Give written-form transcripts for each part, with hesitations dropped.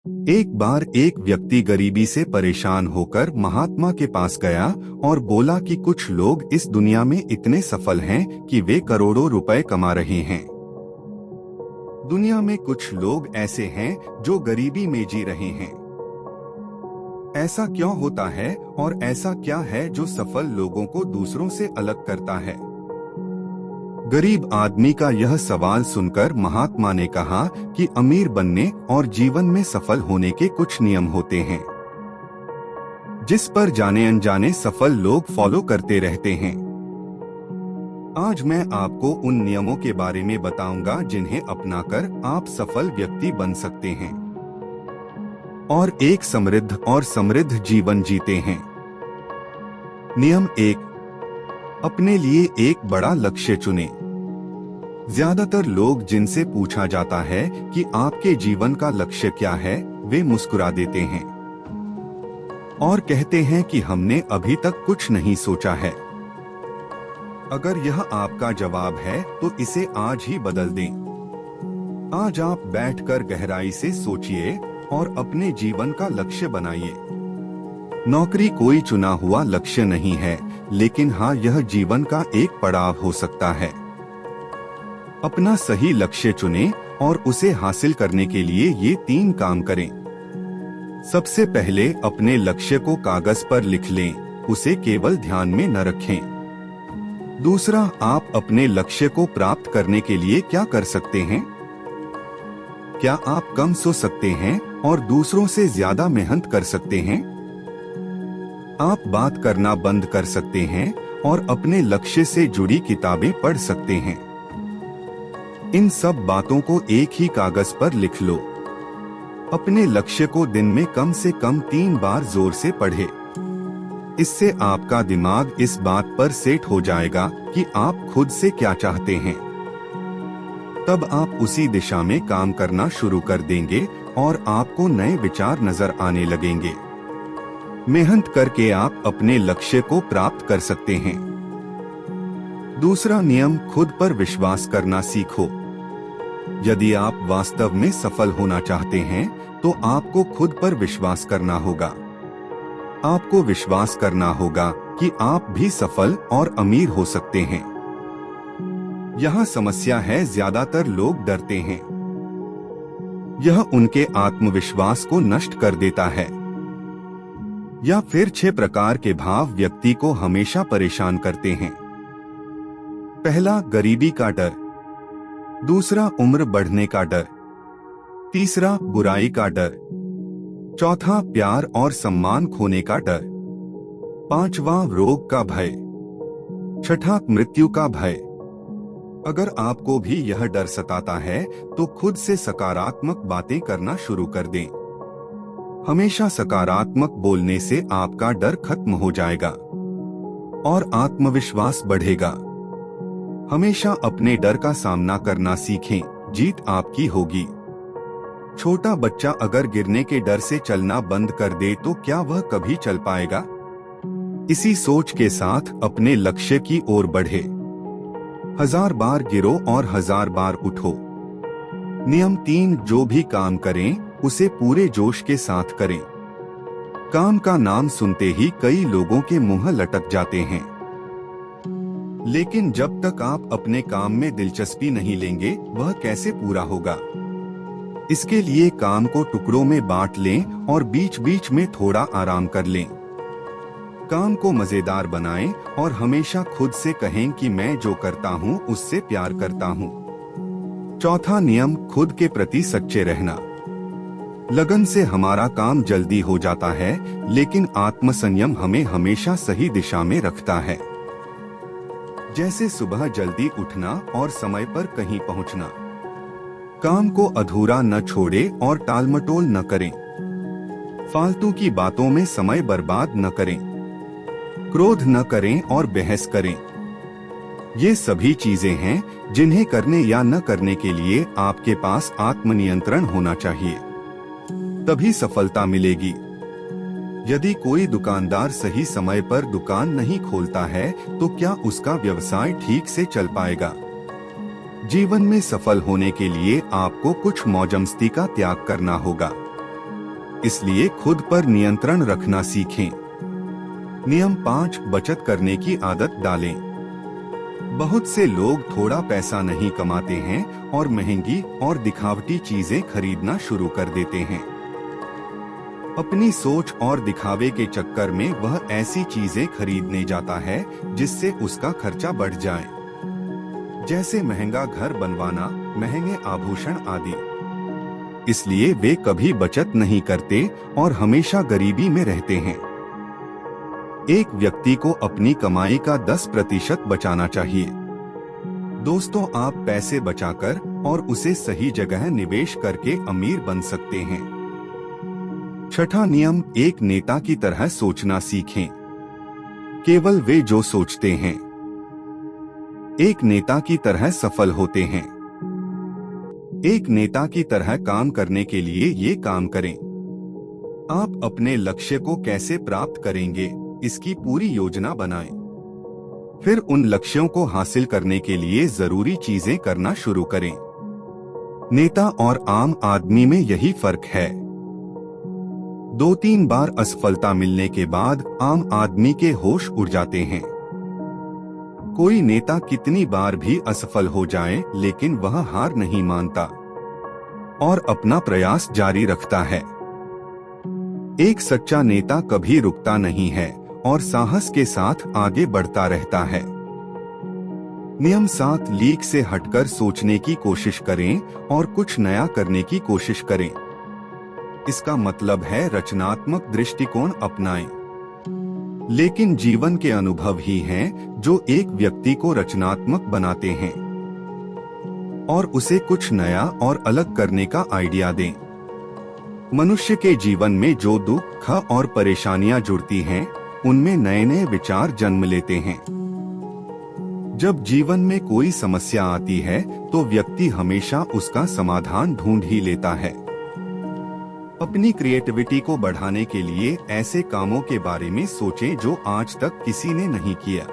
एक बार एक व्यक्ति गरीबी से परेशान होकर महात्मा के पास गया और बोला कि कुछ लोग इस दुनिया में इतने सफल हैं कि वे करोड़ों रुपए कमा रहे हैं। दुनिया में कुछ लोग ऐसे हैं जो गरीबी में जी रहे हैं। ऐसा क्यों होता है और ऐसा क्या है जो सफल लोगों को दूसरों से अलग करता है? गरीब आदमी का यह सवाल सुनकर महात्मा ने कहा कि अमीर बनने और जीवन में सफल होने के कुछ नियम होते हैं, जिस पर जाने अनजाने सफल लोग फॉलो करते रहते हैं। आज मैं आपको उन नियमों के बारे में बताऊंगा जिन्हें अपनाकर आप सफल व्यक्ति बन सकते हैं और एक समृद्ध जीवन जीते हैं। नियम 1, अपने लिए एक बड़ा लक्ष्य चुनें। ज्यादातर लोग जिनसे पूछा जाता है कि आपके जीवन का लक्ष्य क्या है, वे मुस्कुरा देते हैं और कहते हैं कि हमने अभी तक कुछ नहीं सोचा है। अगर यह आपका जवाब है तो इसे आज ही बदल दें। आज आप बैठकर गहराई से सोचिए और अपने जीवन का लक्ष्य बनाइए। नौकरी कोई चुना हुआ लक्ष्य नहीं है, लेकिन हाँ, यह जीवन का एक पड़ाव हो सकता है। अपना सही लक्ष्य चुनें और उसे हासिल करने के लिए ये 3 काम करें। सबसे पहले अपने लक्ष्य को कागज पर लिख लें, उसे केवल ध्यान में न रखें। दूसरा, आप अपने लक्ष्य को प्राप्त करने के लिए क्या कर सकते हैं? क्या आप कम सो सकते हैं और दूसरों से ज्यादा मेहनत कर सकते हैं? आप बात करना बंद कर सकते हैं और अपने लक्ष्य से जुड़ी किताबें पढ़ सकते हैं। इन सब बातों को एक ही कागज पर लिख लो। अपने लक्ष्य को दिन में कम से कम 3 बार जोर से पढ़े। इससे आपका दिमाग इस बात पर सेट हो जाएगा कि आप खुद से क्या चाहते हैं। तब आप उसी दिशा में काम करना शुरू कर देंगे और आपको नए विचार नजर आने लगेंगे। मेहनत करके आप अपने लक्ष्य को प्राप्त कर सकते हैं। दूसरा नियम, खुद पर विश्वास करना सीखो। यदि आप वास्तव में सफल होना चाहते हैं तो आपको खुद पर विश्वास करना होगा। आपको विश्वास करना होगा कि आप भी सफल और अमीर हो सकते हैं। यहाँ समस्या है, ज्यादातर लोग डरते हैं। यह उनके आत्मविश्वास को नष्ट कर देता है। या फिर 6 प्रकार के भाव व्यक्ति को हमेशा परेशान करते हैं। पहला, गरीबी का डर। दूसरा, उम्र बढ़ने का डर। तीसरा, बुराई का डर। चौथा, प्यार और सम्मान खोने का डर। पांचवा, रोग का भय। छठा, मृत्यु का भय। अगर आपको भी यह डर सताता है तो खुद से सकारात्मक बातें करना शुरू कर दें। हमेशा सकारात्मक बोलने से आपका डर खत्म हो जाएगा और आत्मविश्वास बढ़ेगा। हमेशा अपने डर का सामना करना सीखें, जीत आपकी होगी। छोटा बच्चा अगर गिरने के डर से चलना बंद कर दे तो क्या वह कभी चल पाएगा? इसी सोच के साथ अपने लक्ष्य की ओर बढ़े। 1000 बार गिरो और 1000 बार उठो। नियम 3, जो भी काम करें उसे पूरे जोश के साथ करें। काम का नाम सुनते ही कई लोगों के मुंह लटक जाते हैं, लेकिन जब तक आप अपने काम में दिलचस्पी नहीं लेंगे वह कैसे पूरा होगा? इसके लिए काम को टुकड़ों में बांट लें और बीच बीच में थोड़ा आराम कर लें। काम को मजेदार बनाएं और हमेशा खुद से कहें कि मैं जो करता हूं उससे प्यार करता हूं। चौथा नियम, खुद के प्रति सच्चे रहना। लगन से हमारा काम जल्दी हो जाता है, लेकिन आत्मसंयम हमें हमेशा सही दिशा में रखता है। जैसे सुबह जल्दी उठना और समय पर कहीं पहुंचना। काम को अधूरा न छोड़ें और टालमटोल न करें। फालतू की बातों में समय बर्बाद न करें। क्रोध न करें और बहस करें। ये सभी चीजें हैं जिन्हें करने या न करने के लिए आपके पास आत्मनियंत्रण होना चाहिए, तभी सफलता मिलेगी। यदि कोई दुकानदार सही समय पर दुकान नहीं खोलता है तो क्या उसका व्यवसाय ठीक से चल पाएगा? जीवन में सफल होने के लिए आपको कुछ मौजमस्ती का त्याग करना होगा। इसलिए खुद पर नियंत्रण रखना सीखें। नियम 5, बचत करने की आदत डालें। बहुत से लोग थोड़ा पैसा नहीं कमाते हैं और महंगी और दिखावटी चीजें खरीदना शुरू कर देते हैं। अपनी सोच और दिखावे के चक्कर में वह ऐसी चीजें खरीदने जाता है जिससे उसका खर्चा बढ़ जाए, जैसे महंगा घर बनवाना, महंगे आभूषण आदि। इसलिए वे कभी बचत नहीं करते और हमेशा गरीबी में रहते हैं। एक व्यक्ति को अपनी कमाई का 10% बचाना चाहिए। दोस्तों, आप पैसे बचाकर और उसे सही जगह निवेश करके अमीर बन सकते हैं। छठा नियम, एक नेता की तरह सोचना सीखें। केवल वे जो सोचते हैं एक नेता की तरह सफल होते हैं। एक नेता की तरह काम करने के लिए ये काम करें। आप अपने लक्ष्य को कैसे प्राप्त करेंगे, इसकी पूरी योजना बनाएं। फिर उन लक्ष्यों को हासिल करने के लिए जरूरी चीजें करना शुरू करें। नेता और आम आदमी में यही फर्क है। 2-3 बार असफलता मिलने के बाद आम आदमी के होश उड़ जाते हैं। कोई नेता कितनी बार भी असफल हो जाए, लेकिन वह हार नहीं मानता और अपना प्रयास जारी रखता है। एक सच्चा नेता कभी रुकता नहीं है और साहस के साथ आगे बढ़ता रहता है। नियम 7, लीक से हटकर सोचने की कोशिश करें और कुछ नया करने की कोशिश करें। इसका मतलब है रचनात्मक दृष्टिकोण अपनाएं। लेकिन जीवन के अनुभव ही हैं जो एक व्यक्ति को रचनात्मक बनाते हैं और उसे कुछ नया और अलग करने का आइडिया दें। मनुष्य के जीवन में जो दुख और परेशानियां जुड़ती हैं, उनमें नए नए विचार जन्म लेते हैं। जब जीवन में कोई समस्या आती है तो व्यक्ति हमेशा उसका समाधान ढूंढ ही लेता है। अपनी क्रिएटिविटी को बढ़ाने के लिए ऐसे कामों के बारे में सोचें जो आज तक किसी ने नहीं किया।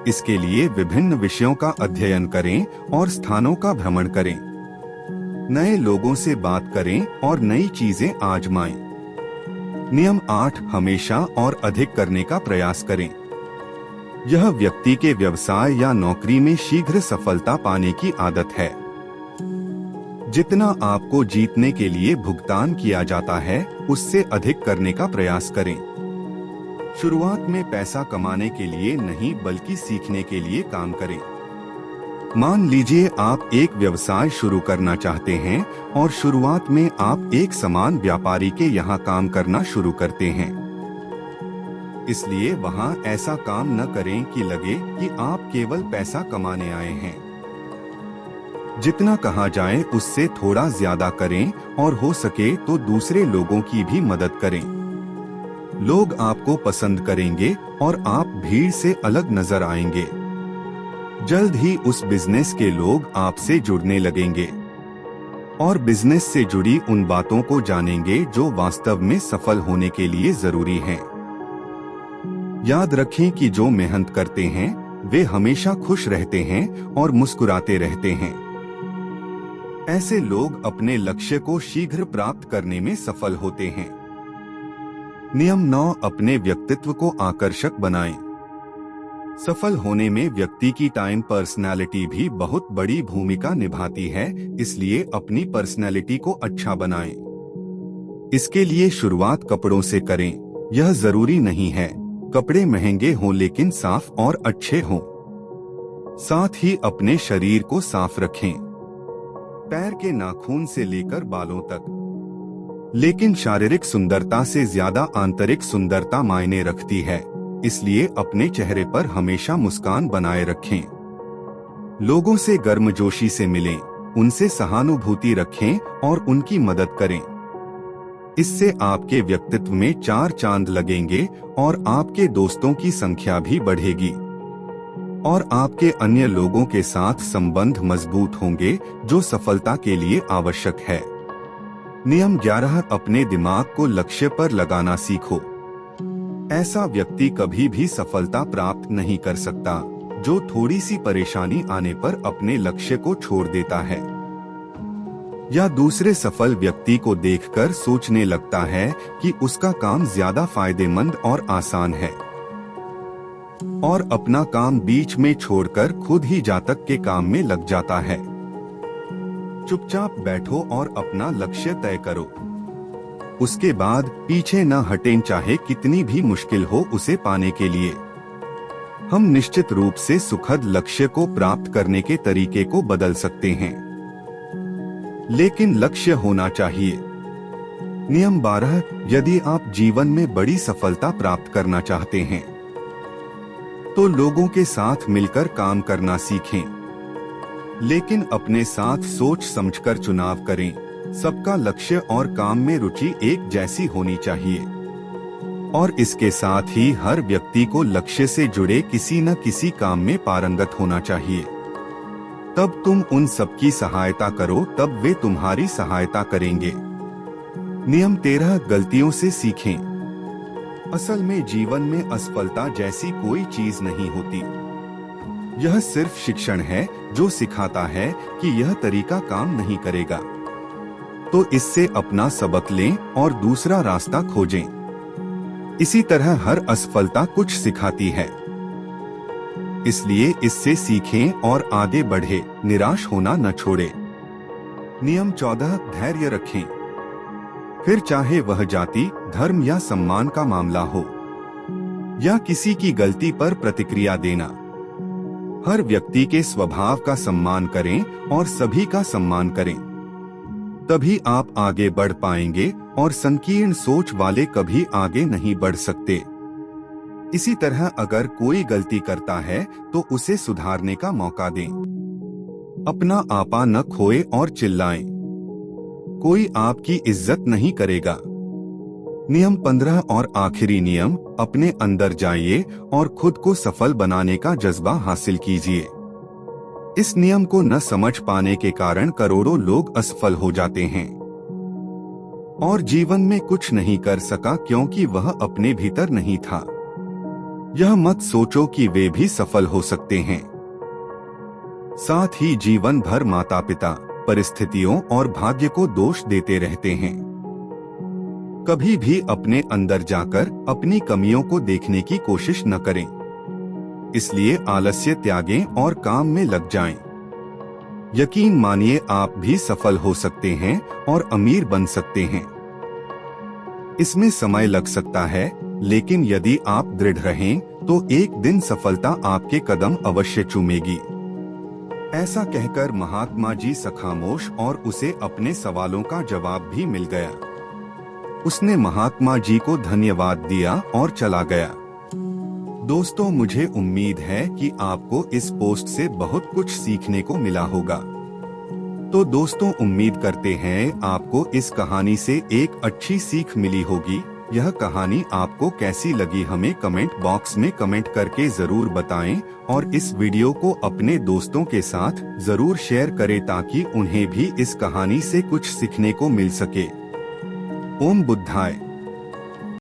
इसके लिए विभिन्न विषयों का अध्ययन करें और स्थानों का भ्रमण करें। नए लोगों से बात करें और नई चीजें आजमाएं। नियम 8, हमेशा और अधिक करने का प्रयास करें। यह व्यक्ति के व्यवसाय या नौकरी में शीघ्र सफलता पाने की आदत है। जितना आपको जीतने के लिए भुगतान किया जाता है, उससे अधिक करने का प्रयास करें। शुरुआत में पैसा कमाने के लिए नहीं, बल्कि सीखने के लिए काम करें। मान लीजिए आप एक व्यवसाय शुरू करना चाहते हैं और शुरुआत में आप एक सामान व्यापारी के यहाँ काम करना शुरू करते हैं। इसलिए वहाँ ऐसा काम न करें कि लगे कि आप केवल पैसा कमाने आए हैं। जितना कहा जाए उससे थोड़ा ज्यादा करें और हो सके तो दूसरे लोगों की भी मदद करें। लोग आपको पसंद करेंगे और आप भीड़ से अलग नजर आएंगे। जल्द ही उस बिजनेस के लोग आपसे जुड़ने लगेंगे और बिजनेस से जुड़ी उन बातों को जानेंगे जो वास्तव में सफल होने के लिए जरूरी हैं। याद रखें कि जो मेहनत करते हैं वे हमेशा खुश रहते हैं और मुस्कुराते रहते हैं। ऐसे लोग अपने लक्ष्य को शीघ्र प्राप्त करने में सफल होते हैं। नियम 9, अपने व्यक्तित्व को आकर्षक बनाएं। सफल होने में व्यक्ति की टाइम पर्सनालिटी भी बहुत बड़ी भूमिका निभाती है, इसलिए अपनी पर्सनालिटी को अच्छा बनाएं। इसके लिए शुरुआत कपड़ों से करें। यह जरूरी नहीं है कपड़े महंगे हों, लेकिन साफ और अच्छे हों। साथ ही अपने शरीर को साफ रखें, पैर के नाखून से लेकर बालों तक। लेकिन शारीरिक सुंदरता से ज्यादा आंतरिक सुंदरता मायने रखती है, इसलिए अपने चेहरे पर हमेशा मुस्कान बनाए रखें। लोगों से गर्मजोशी से मिलें, उनसे सहानुभूति रखें और उनकी मदद करें। इससे आपके व्यक्तित्व में 4 चांद लगेंगे और आपके दोस्तों की संख्या भी बढ़ेगी और आपके अन्य लोगों के साथ संबंध मजबूत होंगे, जो सफलता के लिए आवश्यक है। नियम 11, अपने दिमाग को लक्ष्य पर लगाना सीखो। ऐसा व्यक्ति कभी भी सफलता प्राप्त नहीं कर सकता जो थोड़ी सी परेशानी आने पर अपने लक्ष्य को छोड़ देता है। या दूसरे सफल व्यक्ति को देखकर सोचने लगता है कि उसका काम ज्यादा फायदेमंद और आसान है, और अपना काम बीच में छोड़कर खुद ही जातक के काम में लग जाता है। चुपचाप बैठो और अपना लक्ष्य तय करो। उसके बाद पीछे न हटें, चाहे कितनी भी मुश्किल हो उसे पाने के लिए। हम निश्चित रूप से सुखद लक्ष्य को प्राप्त करने के तरीके को बदल सकते हैं, लेकिन लक्ष्य होना चाहिए। नियम 12, यदि आप जीवन में बड़ी सफलता प्राप्त करना चाहते हैं तो लोगों के साथ मिलकर काम करना सीखें, लेकिन अपने साथ सोच समझकर चुनाव करें। सबका लक्ष्य और काम में रुचि एक जैसी होनी चाहिए, और इसके साथ ही हर व्यक्ति को लक्ष्य से जुड़े किसी न किसी काम में पारंगत होना चाहिए। तब तुम उन सबकी सहायता करो, तब वे तुम्हारी सहायता करेंगे। नियम 13, गलतियों से सीखें। असल में जीवन में असफलता जैसी कोई चीज नहीं होती। यह सिर्फ शिक्षण है जो सिखाता है कि यह तरीका काम नहीं करेगा, तो इससे अपना सबक लें और दूसरा रास्ता खोजें। इसी तरह हर असफलता कुछ सिखाती है, इसलिए इससे सीखें और आगे बढ़े, निराश होना न छोड़ें। नियम 14, धैर्य रखें। फिर चाहे वह जाति, धर्म या सम्मान का मामला हो, या किसी की गलती पर प्रतिक्रिया देना, हर व्यक्ति के स्वभाव का सम्मान करें और सभी का सम्मान करें। तभी आप आगे बढ़ पाएंगे, और संकीर्ण सोच वाले कभी आगे नहीं बढ़ सकते। इसी तरह अगर कोई गलती करता है तो उसे सुधारने का मौका दें। अपना आपा न खोए और चिल्लाएं, कोई आपकी इज्जत नहीं करेगा। नियम 15 और आखिरी नियम, अपने अंदर जाइए और खुद को सफल बनाने का जज्बा हासिल कीजिए। इस नियम को न समझ पाने के कारण करोड़ों लोग असफल हो जाते हैं और जीवन में कुछ नहीं कर सका, क्योंकि वह अपने भीतर नहीं था। यह मत सोचो कि वे भी सफल हो सकते हैं। साथ ही जीवन भर माता पिता, परिस्थितियों और भाग्य को दोष देते रहते हैं। कभी भी अपने अंदर जाकर अपनी कमियों को देखने की कोशिश न करें। इसलिए आलस्य त्यागें और काम में लग जाएं। यकीन मानिए, आप भी सफल हो सकते हैं और अमीर बन सकते हैं। इसमें समय लग सकता है, लेकिन यदि आप दृढ़ रहें तो एक दिन सफलता आपके कदम अवश्य चूमेगी। ऐसा कहकर महात्मा जी खामोश, और उसे अपने सवालों का जवाब भी मिल गया। उसने महात्मा जी को धन्यवाद दिया और चला गया। दोस्तों, मुझे उम्मीद है कि आपको इस पोस्ट से बहुत कुछ सीखने को मिला होगा। तो दोस्तों, उम्मीद करते हैं आपको इस कहानी से एक अच्छी सीख मिली होगी। यह कहानी आपको कैसी लगी हमें कमेंट बॉक्स में कमेंट करके जरूर बताएं, और इस वीडियो को अपने दोस्तों के साथ जरूर शेयर करें ताकि उन्हें भी इस कहानी से कुछ सीखने को मिल सके। ओम बुद्धाय।